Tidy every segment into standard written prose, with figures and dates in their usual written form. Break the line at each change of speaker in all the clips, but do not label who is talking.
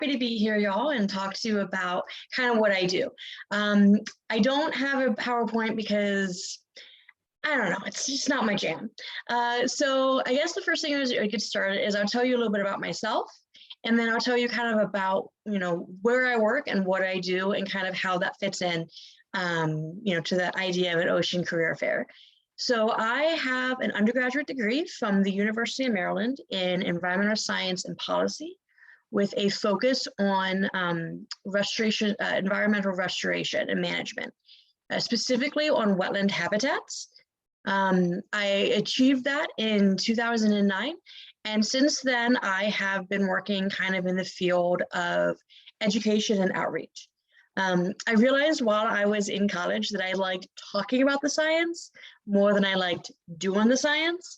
happy to be here, y'all, and talk to you about kind of what I do. I don't have a PowerPoint because I don't know, it's just not my jam. So I guess the first thing I get started is I'll tell you a little bit about myself, and then I'll tell you kind of about, where I work and what I do and kind of how that fits in, to the idea of an ocean career fair. So I have an undergraduate degree from the University of Maryland in environmental science and policy, with a focus on environmental restoration and management, specifically on wetland habitats. I achieved that in 2009. And since then, I have been working kind of in the field of education and outreach. I realized while I was in college that I liked talking about the science more than I liked doing the science.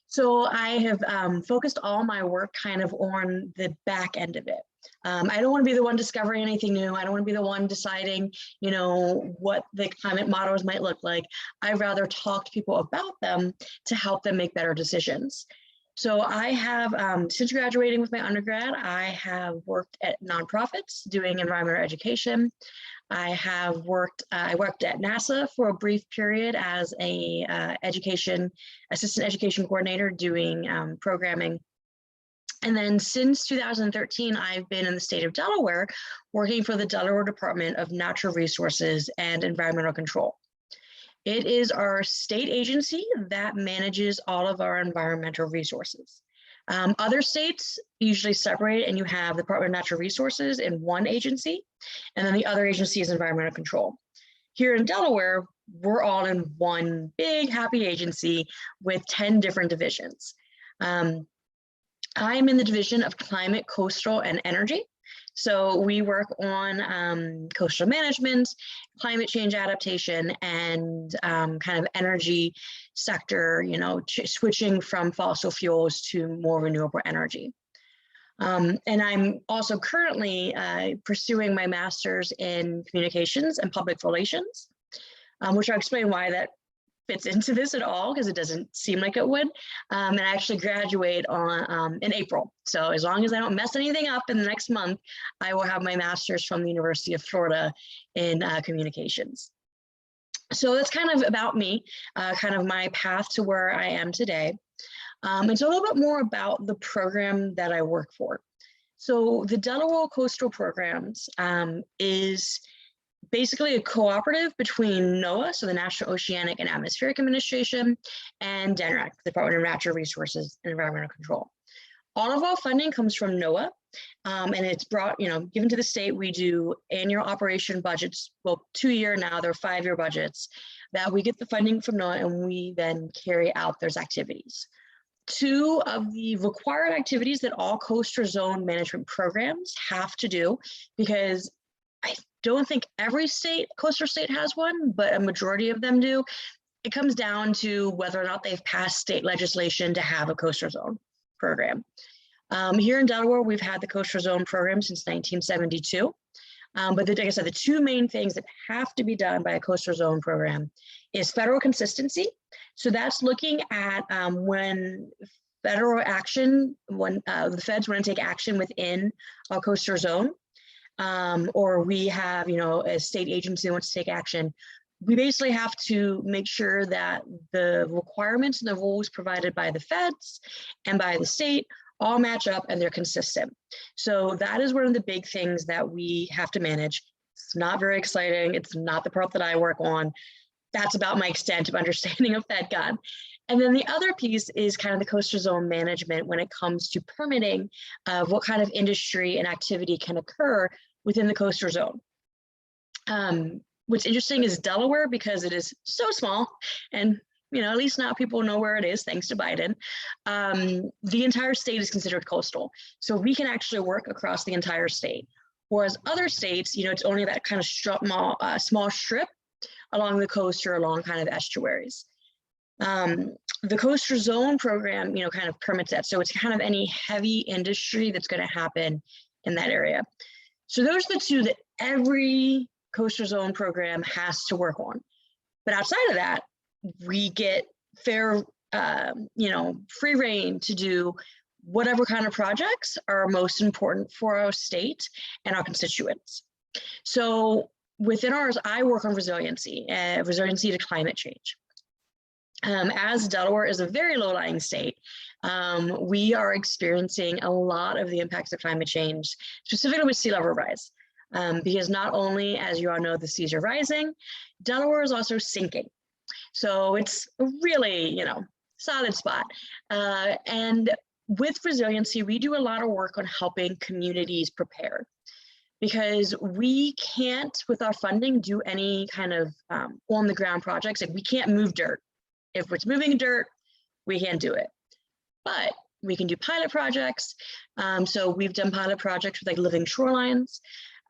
So I have focused all my work kind of on the back end of it. I don't want to be the one discovering anything new. I don't want to be the one deciding, what the climate models might look like. I'd rather talk to people about them to help them make better decisions. So I have, since graduating with my undergrad, I have worked at nonprofits doing environmental education. I worked at NASA for a brief period as a assistant education coordinator doing programming. And then since 2013, I've been in the state of Delaware, working for the Delaware Department of Natural Resources and Environmental Control. It is our state agency that manages all of our environmental resources. Other states usually separate, and you have the Department of Natural Resources in one agency, and then the other agency is environmental control. Here in Delaware, we're all in one big happy agency with 10 different divisions. I'm in the division of climate, coastal, and energy. So we work on coastal management, climate change adaptation, and kind of energy sector, switching from fossil fuels to more renewable energy. And I'm also currently pursuing my master's in communications and public relations, which I'll explain why that fits into this at all, because it doesn't seem like it would. And I actually graduate in April. So as long as I don't mess anything up in the next month, I will have my master's from the University of Florida in communications. So that's kind of about me, kind of my path to where I am today. And so a little bit more about the program that I work for. So the Delaware Coastal Programs is basically a cooperative between NOAA, so the National Oceanic and Atmospheric Administration, and DNREC, the Department of Natural Resources and Environmental Control. All of our funding comes from NOAA, and it's brought, given to the state. We do annual operation budgets, well, 2-year now, they're 5-year budgets, that we get the funding from NOAA, and we then carry out those activities. 2 of the required activities that all coastal zone management programs have to do, because I don't think every coastal state has one, but a majority of them do. It comes down to whether or not they've passed state legislation to have a coastal zone program. Here in Delaware, we've had the coastal zone program since 1972. But like I said, the 2 main things that have to be done by a coastal zone program is federal consistency. So that's looking at when federal action, when the feds want to take action within a coastal zone, or we have, a state agency that wants to take action, we basically have to make sure that the requirements and the rules provided by the feds and by the state all match up and they're consistent. So that is one of the big things that we have to manage. It's not very exciting. It's not the part that I work on. That's about my extent of understanding of FedCon. And then the other piece is kind of the coastal zone management when it comes to permitting of what kind of industry and activity can occur within the coastal zone. What's interesting is Delaware, because it is so small, and at least now people know where it is, thanks to Biden. The entire state is considered coastal. So we can actually work across the entire state. Whereas other states, it's only that kind of small strip along the coast or along kind of estuaries. The coastal zone program, kind of permits that. So it's kind of any heavy industry that's going to happen in that area. So those are the 2 that every coastal zone program has to work on. But outside of that, we get fair, free reign to do whatever kind of projects are most important for our state and our constituents. So within ours, I work on resiliency to climate change. As Delaware is a very low-lying state, we are experiencing a lot of the impacts of climate change, specifically with sea level rise. Because not only, as you all know, the seas are rising, Delaware is also sinking. So it's a really, solid spot. And with resiliency, we do a lot of work on helping communities prepare, because we can't, with our funding, do any kind of on the ground projects. Like, we can't move dirt. If it's moving dirt, we can't do it. But we can do pilot projects. So we've done pilot projects with like living shorelines,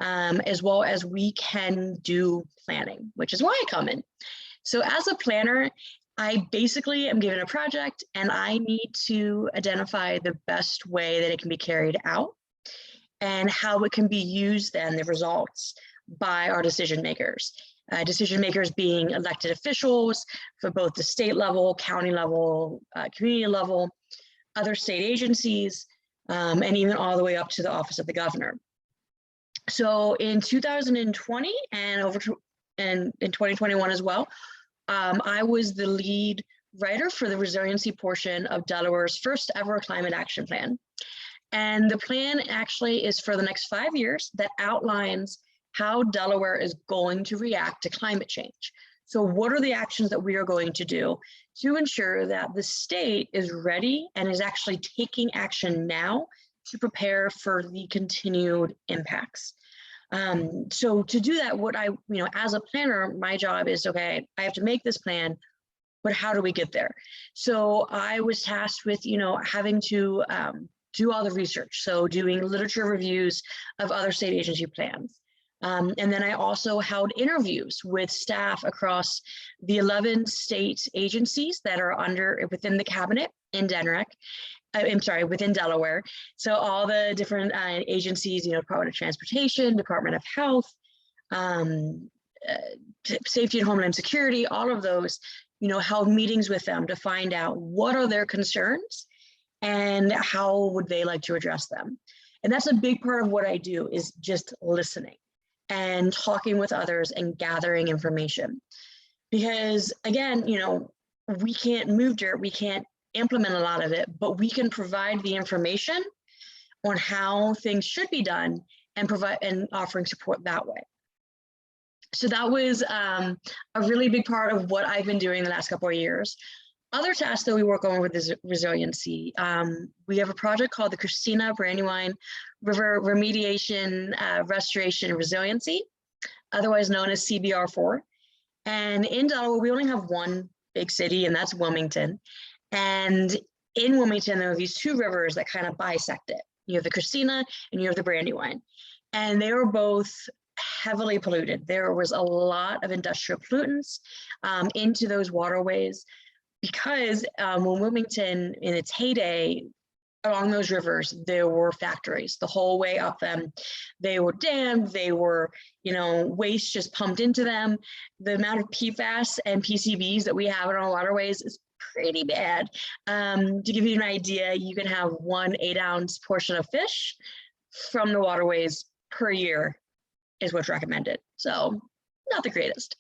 as well as we can do planning, which is why I come in. So as a planner, I basically am given a project and I need to identify the best way that it can be carried out and how it can be used then, the results, by our decision makers. Decision makers being elected officials for both the state level, county level, community level, other state agencies, and even all the way up to the office of the governor. So in 2020 and in 2021 as well, I was the lead writer for the resiliency portion of Delaware's first ever climate action plan. And the plan actually is for the next 5 years that outlines how Delaware is going to react to climate change. So what are the actions that we are going to do to ensure that the state is ready and is actually taking action now to prepare for the continued impacts. So to do that, what I, as a planner, my job is, okay, I have to make this plan, but how do we get there? So I was tasked with, having to do all the research. So doing literature reviews of other state agency plans. And then I also held interviews with staff across the 11 state agencies that are within the cabinet in within Delaware. So all the different agencies, Department of Transportation, Department of Health, Safety and Homeland Security, all of those, held meetings with them to find out what are their concerns and how would they like to address them. And that's a big part of what I do, is just listening and talking with others and gathering information. Because again, we can't move dirt, we can't implement a lot of it, but we can provide the information on how things should be done and offering support that way. So that was a really big part of what I've been doing the last couple of years. Other tasks that we work on with is resiliency. We have a project called the Christina Brandywine River Remediation, Restoration, and Resiliency, otherwise known as CBR4. And in Delaware, we only have one big city, and that's Wilmington. And in Wilmington, there are these two rivers that kind of bisect it. You have the Christina and you have the Brandywine. And they were both heavily polluted. There was a lot of industrial pollutants into those waterways, because when Wilmington, in its heyday, along those rivers, there were factories the whole way up them. They were dammed, they were, waste just pumped into them. The amount of PFAS and PCBs that we have in our waterways is pretty bad. To give you an idea, you can have 1 8-ounce portion of fish from the waterways per year is what's recommended. So not the greatest.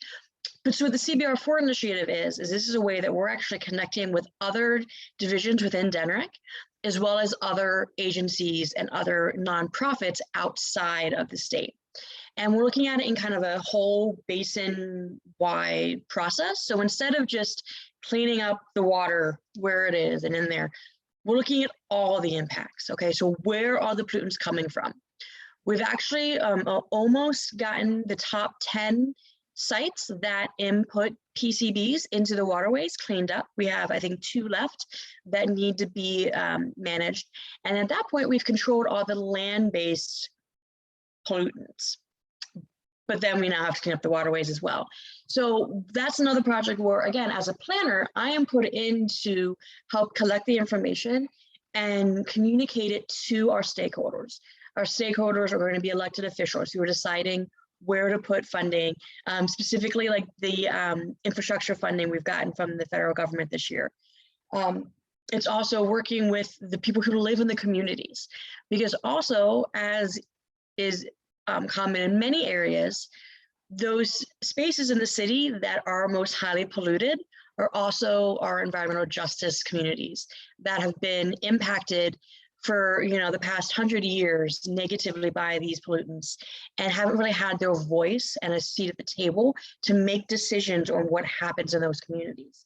But so what the CBR4 initiative is this is a way that we're actually connecting with other divisions within DENREC, as well as other agencies and other nonprofits outside of the state. And we're looking at it in kind of a whole basin-wide process. So instead of just cleaning up the water where it is and in there, we're looking at all the impacts. Okay, so where are the pollutants coming from? We've actually almost gotten the top 10 sites that input PCBs into the waterways cleaned up. We have, I think, 2 left that need to be managed. And at that point, we've controlled all the land-based pollutants. But then we now have to clean up the waterways as well. So that's another project where, again, as a planner, I am put in to help collect the information and communicate it to our stakeholders. Our stakeholders are going to be elected officials who are deciding where to put funding, specifically like the infrastructure funding we've gotten from the federal government this year. It's also working with the people who live in the communities, because also, as is common in many areas, those spaces in the city that are most highly polluted are also our environmental justice communities that have been impacted for the past 100 years negatively by these pollutants, and haven't really had their voice and a seat at the table to make decisions on what happens in those communities.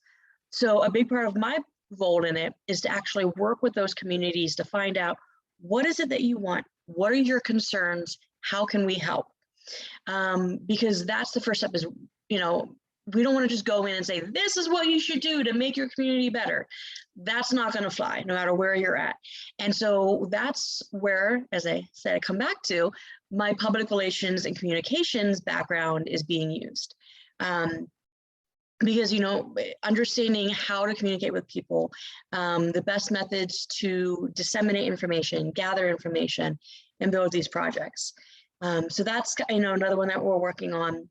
So a big part of my role in it is to actually work with those communities to find out, what is it that you want? What are your concerns? How can we help? Because that's the first step is, we don't want to just go in and say, this is what you should do to make your community better. That's not going to fly, no matter where you're at. And so that's where, as I said, I come back to, my public relations and communications background is being used. Because, understanding how to communicate with people, the best methods to disseminate information, gather information, and build these projects. So that's, another one that we're working on.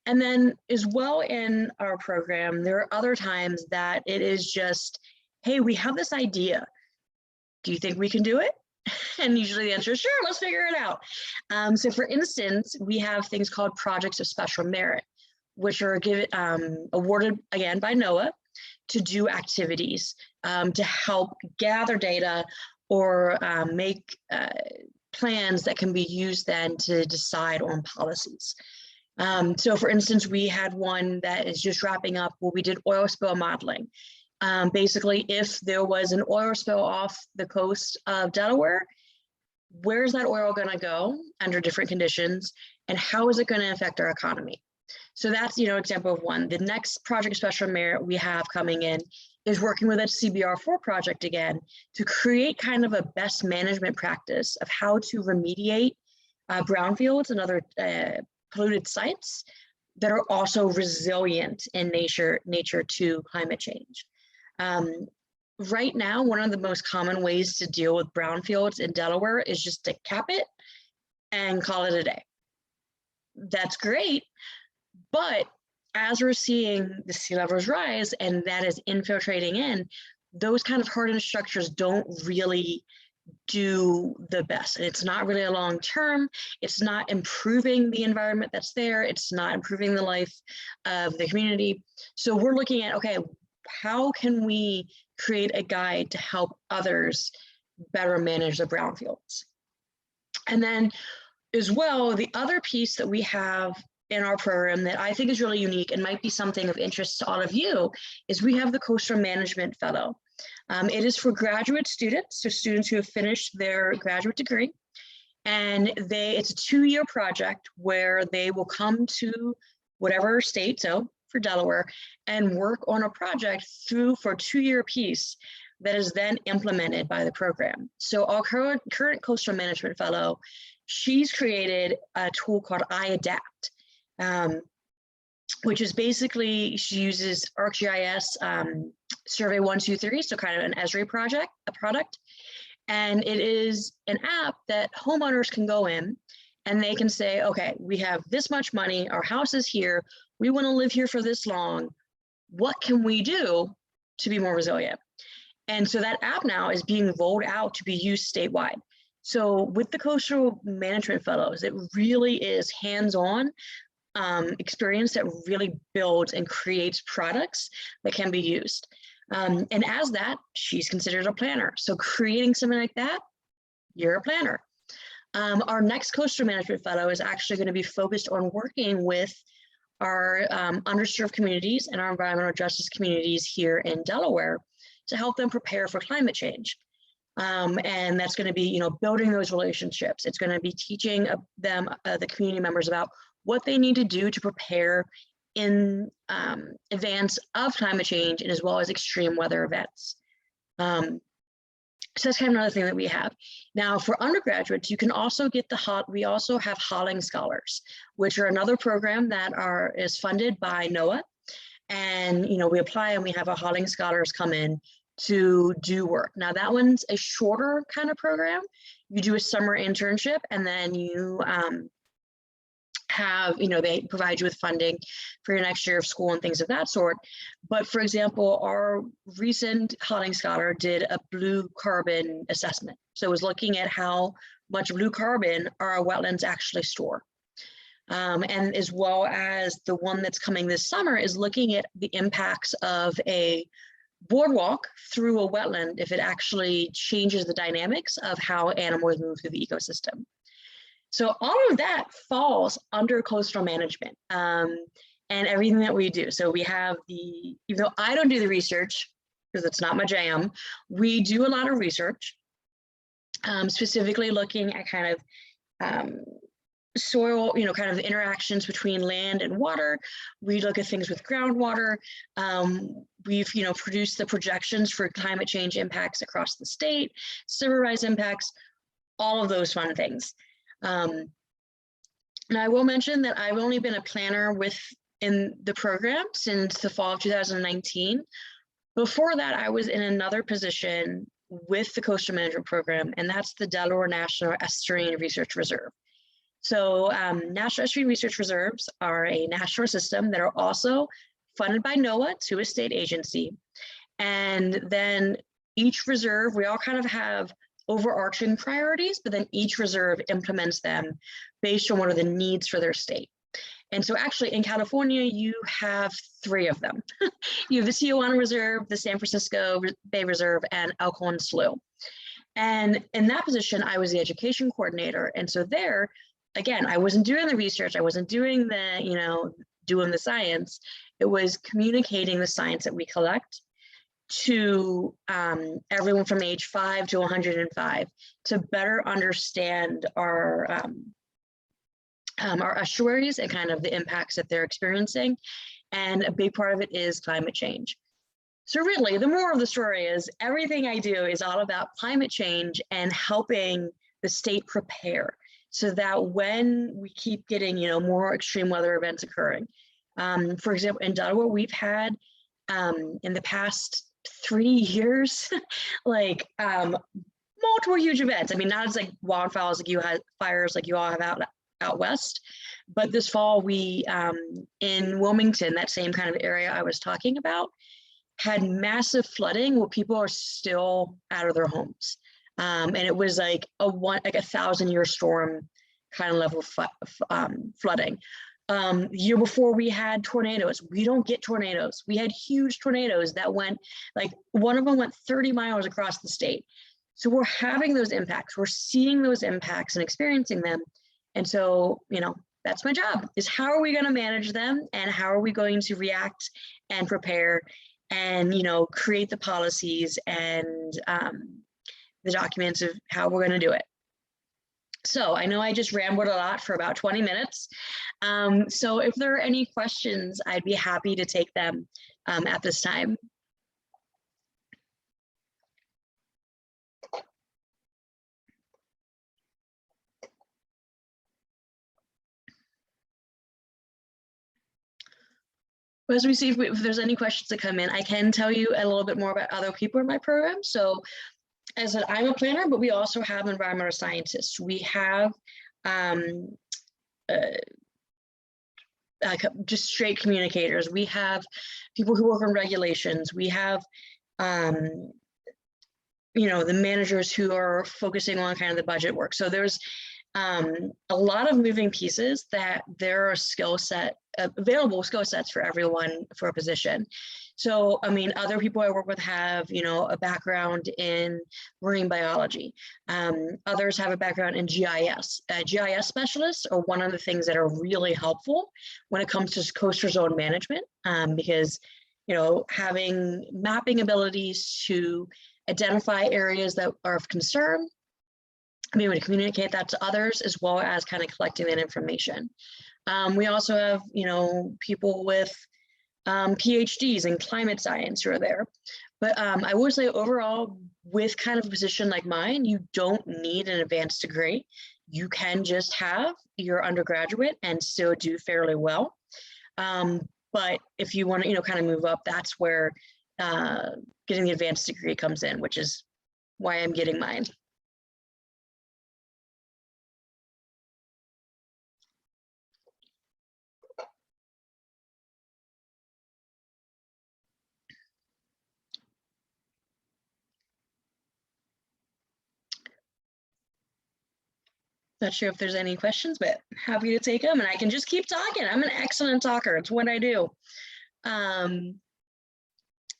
And then as well in our program, there are other times that it is just, hey, we have this idea. Do you think we can do it? And usually the answer is, sure, let's figure it out. So for instance, we have things called projects of special merit, which are awarded again by NOAA to do activities to help gather data or make plans that can be used then to decide on policies. So for instance, we had one that is just wrapping up where we did oil spill modeling. Basically, if there was an oil spill off the coast of Delaware, where's that oil going to go under different conditions, and how is it going to affect our economy? So that's, example of one. The next project of special merit we have coming in is working with a CBR4 project again to create kind of a best management practice of how to remediate brownfields and other polluted sites that are also resilient in nature to climate change. Right now, one of the most common ways to deal with brownfields in Delaware is just to cap it and call it a day. That's great, but as we're seeing the sea levels rise and that is infiltrating in, those kind of hardened structures don't really do the best. And it's not really a long term. It's not improving the environment that's there. It's not improving the life of the community. So we're looking at, okay, how can we create a guide to help others better manage the brownfields? And then as well, the other piece that we have in our program that I think is really unique and might be something of interest to all of you is we have the Coastal Management Fellow. It is for graduate students, so students who have finished their graduate degree, and it's a 2-year project where they will come to whatever state, so for Delaware, and work on a project for a 2-year piece that is then implemented by the program. So our current Coastal Management Fellow, she's created a tool called iAdapt, which is basically, she uses ArcGIS Survey 123, so kind of an Esri product. And it is an app that homeowners can go in and they can say, okay, we have this much money, our house is here, we want to live here for this long. What can we do to be more resilient? And so that app now is being rolled out to be used statewide. So with the Coastal Management Fellows, it really is hands-on experience that really builds and creates products that can be used. And as that, she's considered a planner. So creating something like that, you're a planner. Our next Coastal Management Fellow is actually going to be focused on working with our underserved communities and our environmental justice communities here in Delaware to help them prepare for climate change. And that's going to be, building those relationships. It's going to be teaching them, the community members, about what they need to do to prepare in advance of climate change and as well as extreme weather events. So that's kind of another thing that we have. Now for undergraduates, you can also get we also have Holling Scholars, which are another program that is funded by NOAA. And, we apply and we have our Holling Scholars come in to do work. Now that one's a shorter kind of program. You do a summer internship and then you have, they provide you with funding for your next year of school and things of that sort. But for example, our recent hunting scholar did a blue carbon assessment. So it was looking at how much blue carbon our wetlands actually store. And as well as the one that's coming this summer is looking at the impacts of a boardwalk through a wetland if it actually changes the dynamics of how animals move through the ecosystem. So all of that falls under coastal management and everything that we do. So we have even though I don't do the research because it's not my jam, we do a lot of research, specifically looking at kind of soil, kind of interactions between land and water. We look at things with groundwater. We've, produced the projections for climate change impacts across the state, sea rise impacts, all of those fun things. And I will mention that I've only been a planner in the program since the fall of 2019. Before that, I was in another position with the Coastal Management Program, and that's the Delaware National Estuarine Research Reserve. So National Estuarine Research Reserves are a national system that are also funded by NOAA to a state agency. And then each reserve, we all kind of have overarching priorities, but then each reserve implements them based on what are the needs for their state. And so actually in California, you have 3 of them. You have the Tijuana Reserve, the San Francisco Bay Reserve, and Elkhorn Slough. And in that position, I was the education coordinator. And so there, again, I wasn't doing the research. I wasn't doing the, doing the science. It was communicating the science that we collect to everyone from age 5 to 105 to better understand our estuaries and kind of the impacts that they're experiencing. And a big part of it is climate change. So really, the moral of the story is everything I do is all about climate change and helping the state prepare so that when we keep getting, more extreme weather events occurring. For example, in Delaware, we've had in the past 3 years, like multiple huge events. I mean, not as like wildfires like you had fires like you all have out west, but this fall we in Wilmington, that same kind of area I was talking about, had massive flooding where people are still out of their homes. And it was like a 1,000-year storm kind of level flooding. The year before we had tornadoes. We don't get tornadoes. We had huge tornadoes that went, like one of them went 30 miles across the state. So we're having those impacts. We're seeing those impacts and experiencing them. And so, that's my job, is how are we going to manage them and how are we going to react and prepare and, create the policies and the documents of how we're going to do it. So I know I just rambled a lot for about 20 minutes. So if there are any questions, I'd be happy to take them at this time. As we see if there's any questions that come in, I can tell you a little bit more about other people in my program. So as I said, I'm a planner, but we also have environmental scientists. We have just straight communicators. We have people who work on regulations. We have, the managers who are focusing on kind of the budget work. So there's a lot of moving pieces that there are available skill sets for everyone for a position. So, I mean, other people I work with have, a background in marine biology. Others have a background in GIS. GIS specialists are one of the things that are really helpful when it comes to coastal zone management, because, having mapping abilities to identify areas that are of concern, be able to communicate that to others, as well as kind of collecting that information. We also have, people with PhDs in climate science who are there. But I would say overall, with kind of a position like mine, you don't need an advanced degree. You can just have your undergraduate and still do fairly well. But if you want to, kind of move up, that's where getting the advanced degree comes in, which is why I'm getting mine. Not sure if there's any questions, but happy to take them, and I can just keep talking. I'm an excellent talker. It's what I do.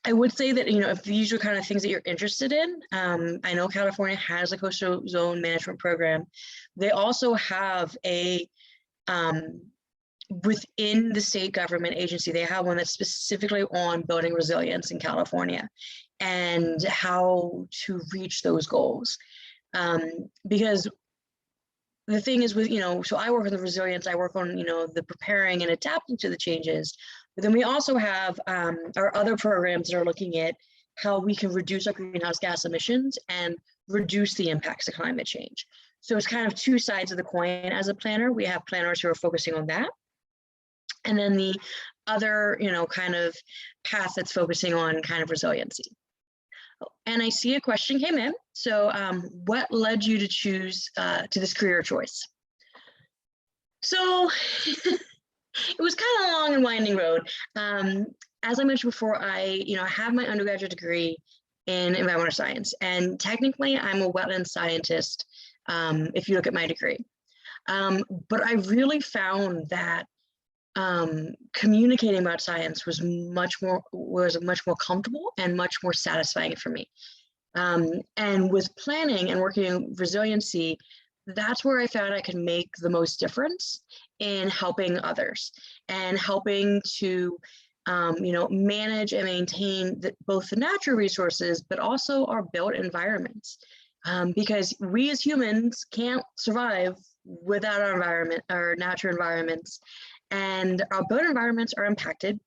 I would say that, if these are kind of things that you're interested in, I know California has a coastal zone management program. They also have a, within the state government agency, they have one that's specifically on building resilience in California and how to reach those goals. Because the thing is with, so I work on the resilience, I work on, the preparing and adapting to the changes. But then we also have our other programs that are looking at how we can reduce our greenhouse gas emissions and reduce the impacts of climate change. So it's kind of two sides of the coin. As a planner, we have planners who are focusing on that. And then the other, kind of path that's focusing on kind of resiliency. And I see a question came in. So what led you to choose to this career choice? So it was kind of a long and winding road. As I mentioned before, I have my undergraduate degree in environmental science, and technically I'm a wetland scientist if you look at my degree. But I really found that communicating about science was much more comfortable and much more satisfying for me. And with planning and working in resiliency, that's where I found I could make the most difference in helping others and helping to, manage and maintain both the natural resources, but also our built environments. Because we as humans can't survive without our environment, our natural environments, and our built environments are impacted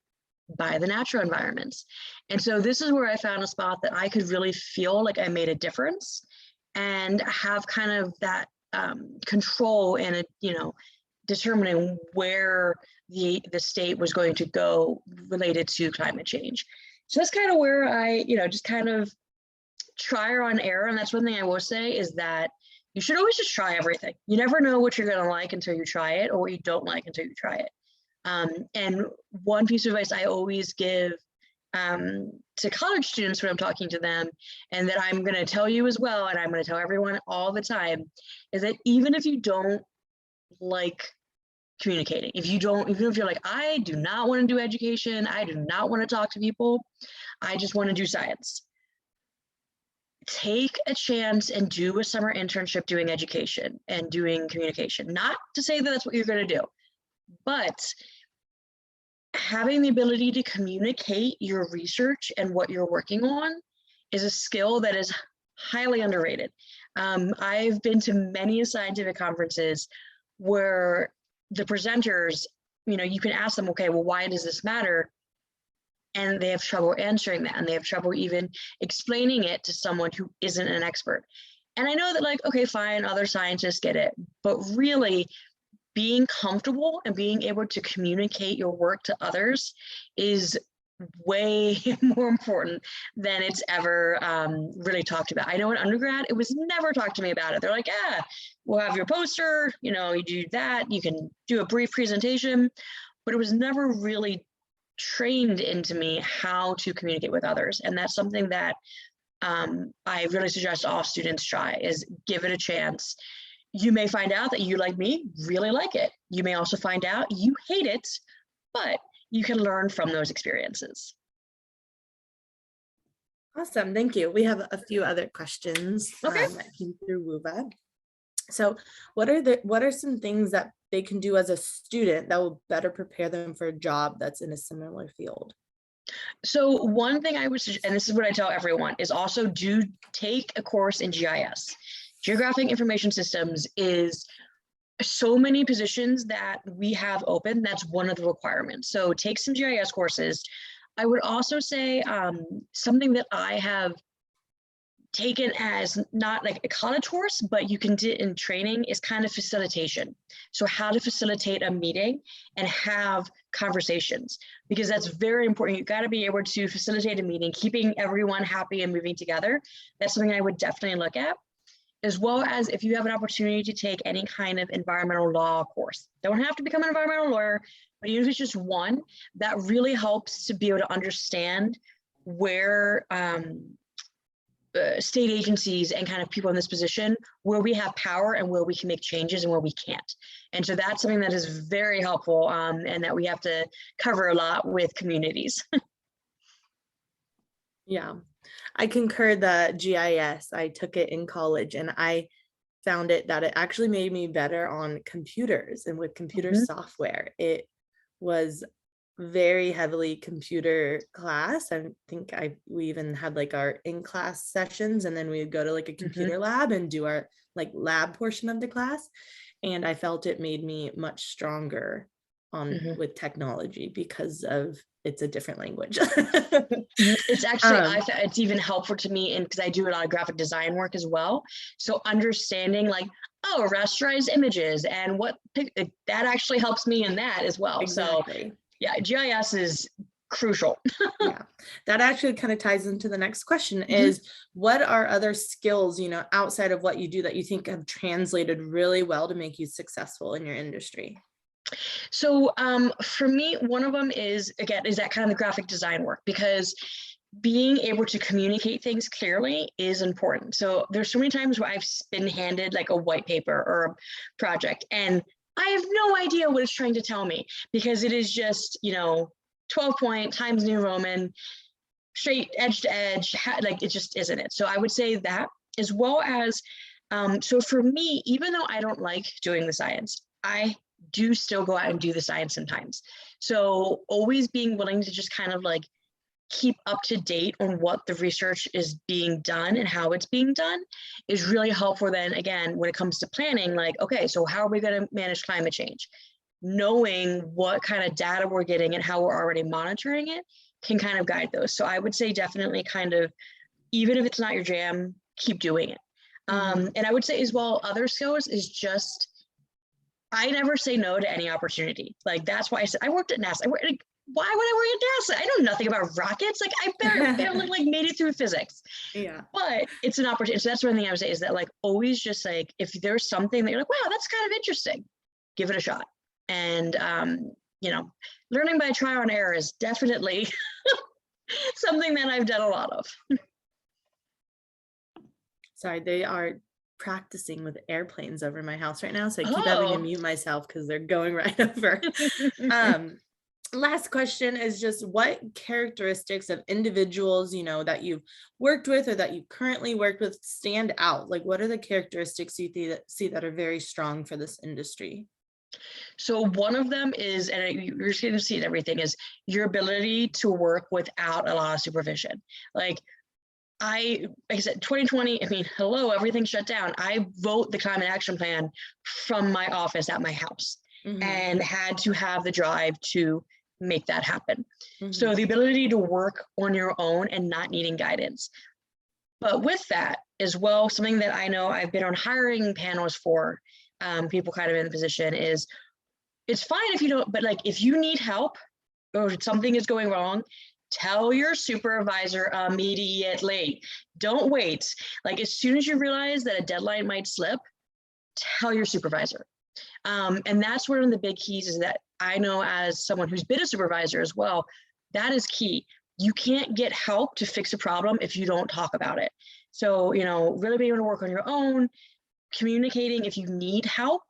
by the natural environments. And so this is where I found a spot that I could really feel like I made a difference and have kind of that control and, determining where the state was going to go related to climate change. So that's kind of where I, just kind of trial and error. And that's one thing I will say is that you should always just try everything. You never know what you're going to like until you try it, or what you don't like until you try it. And one piece of advice I always give to college students when I'm talking to them, and that I'm going to tell you as well, and I'm going to tell everyone all the time, is that even if you don't like communicating, even if you're like, I do not want to do education, I do not want to talk to people, I just want to do science. Take a chance and do a summer internship doing education and doing communication. Not to say that that's what you're going to do, but having the ability to communicate your research and what you're working on is a skill that is highly underrated. I've been to many scientific conferences where the presenters, you can ask them, okay, well, why does this matter? And they have trouble answering that, and they have trouble even explaining it to someone who isn't an expert. And I know that, like, okay, fine, other scientists get it, but really being comfortable and being able to communicate your work to others is way more important than it's ever really talked about. I know in undergrad, it was never talked to me about it. They're like, yeah, we'll have your poster, you do that, you can do a brief presentation, but it was never really trained into me how to communicate with others. And that's something that I really suggest all students try, is give it a chance. You may find out that you, like me, really like it. You may also find out you hate it, but you can learn from those experiences.
Awesome, thank you. We have a few other questions that came through WUVA. So what are some things that they can do as a student that will better prepare them for a job that's in a similar field?
So one thing I would suggest, and this is what I tell everyone, is also do take a course in GIS. Geographic Information Systems is so many positions that we have open. That's one of the requirements. So take some GIS courses. I would also say something that I have taken as not like a college course, but you can do in training, is kind of facilitation. So how to facilitate a meeting and have conversations, because that's very important. You've got to be able to facilitate a meeting, keeping everyone happy and moving together. That's something I would definitely look at, as well as if you have an opportunity to take any kind of environmental law course. Don't have to become an environmental lawyer, but even if it's just one, that really helps to be able to understand where state agencies and kind of people in this position where we have power and where we can make changes and where we can't. And so that's something that is very helpful, and that we have to cover a lot with communities.
Yeah, I concur that GIS, I took it in college and I found that it actually made me better on computers and with computer software. It was very heavily computer class. I think we even had like our in-class sessions, and then we would go to like a computer lab and do our like lab portion of the class. And I felt it made me much stronger on with technology because of it's a different language.
It's actually, it's even helpful to me, and because I do a lot of graphic design work as well. So understanding like, oh, rasterized images and what that actually helps me in that as well.
Exactly.
So yeah, GIS is crucial.
Yeah, that actually kind of ties into the next question is what are other skills, outside of what you do that you think have translated really well to make you successful in your industry?
So for me, one of them is that kind of the graphic design work, because being able to communicate things clearly is important. So there's so many times where I've been handed like a white paper or a project and I have no idea what it's trying to tell me, because it is just, 12 point Times New Roman, straight edge to edge, like it just isn't it. So I would say that, as well as, so for me, even though I don't like doing the science, I do still go out and do the science sometimes. So always being willing to just kind of like keep up to date on what the research is being done and how it's being done is really helpful. Then again, when it comes to planning, like, okay, so how are we going to manage climate change? Knowing what kind of data we're getting and how we're already monitoring it can kind of guide those. So I would say definitely kind of, even if it's not your jam, keep doing it. And I would say as well, other skills is just, I never say no to any opportunity. Like, that's why I said I worked at NASA. Why would I work at NASA? I know nothing about rockets. Like, I barely like made it through physics. Yeah. But it's an opportunity. So that's one thing I would say is that, like, always just like, if there's something that you're like, wow, that's kind of interesting, give it a shot. And learning by trial and error is definitely something that I've done a lot of.
Sorry, they are practicing with airplanes over my house right now, so I keep having to mute myself because they're going right over. Last question is just, what characteristics of individuals that you've worked with or that you currently work with stand out? Like, what are the characteristics you see that are very strong for this industry?
So one of them is, and you're just going to see it, everything is your ability to work without a lot of supervision. Like I said, 2020, I mean, hello, everything shut down. I wrote the climate action plan from my office at my house and had to have the drive to make that happen. So the ability to work on your own and not needing guidance. But with that as well, something that I know I've been on hiring panels for people kind of in the position is, it's fine if you don't, but like if you need help or something is going wrong, tell your supervisor immediately. Don't wait. Like, as soon as you realize that a deadline might slip, tell your supervisor. And that's one of the big keys, is that I know, as someone who's been a supervisor as well, that is key. You can't get help to fix a problem if you don't talk about it. So, really being able to work on your own, communicating if you need help.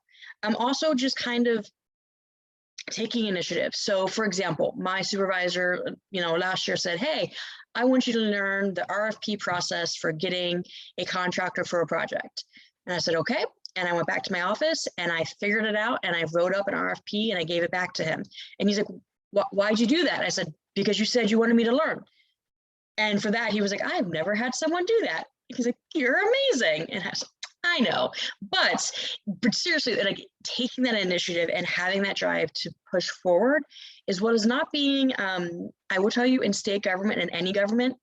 Also just kind of taking initiative. So for example, my supervisor, last year said, hey, I want you to learn the RFP process for getting a contractor for a project. And I said, okay. And I went back to my office and I figured it out and I wrote up an RFP and I gave it back to him. And he's like, why'd you do that? I said, because you said you wanted me to learn. And for that, he was like, I've never had someone do that. He's like, you're amazing. And I said, I know, but seriously, like, taking that initiative and having that drive to push forward is what is not being, I will tell you, in state government and any government,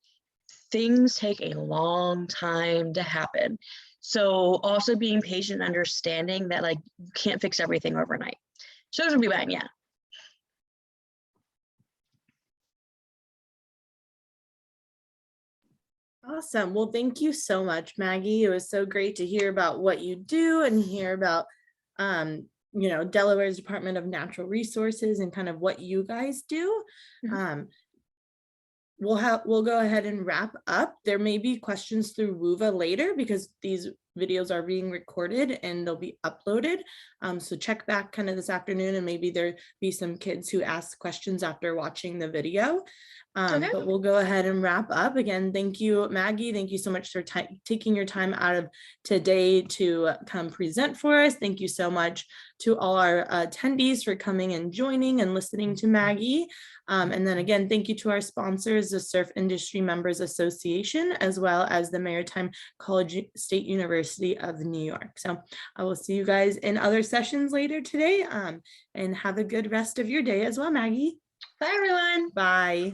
things take a long time to happen. So also being patient, understanding that, like, you can't fix everything overnight. So those would be mine, yeah.
Awesome. Well, thank you so much, Maggie. It was so great to hear about what you do and hear about, Delaware's Department of Natural Resources and kind of what you guys do. we'll go ahead and wrap up. There may be questions through Wova later because these videos are being recorded and they'll be uploaded. So check back kind of this afternoon, and maybe there'll be some kids who ask questions after watching the video.
Okay.
But we'll go ahead and wrap up. Again, thank you, Maggie. Thank you so much for taking your time out of today to come present for us. Thank you so much to all our attendees for coming and joining and listening to Maggie. And then again, thank you to our sponsors, the Surf Industry Members Association, as well as the Maritime College State University of New York. So I will see you guys in other sessions later today, and have a good rest of your day as well, Maggie.
Bye, everyone.
Bye.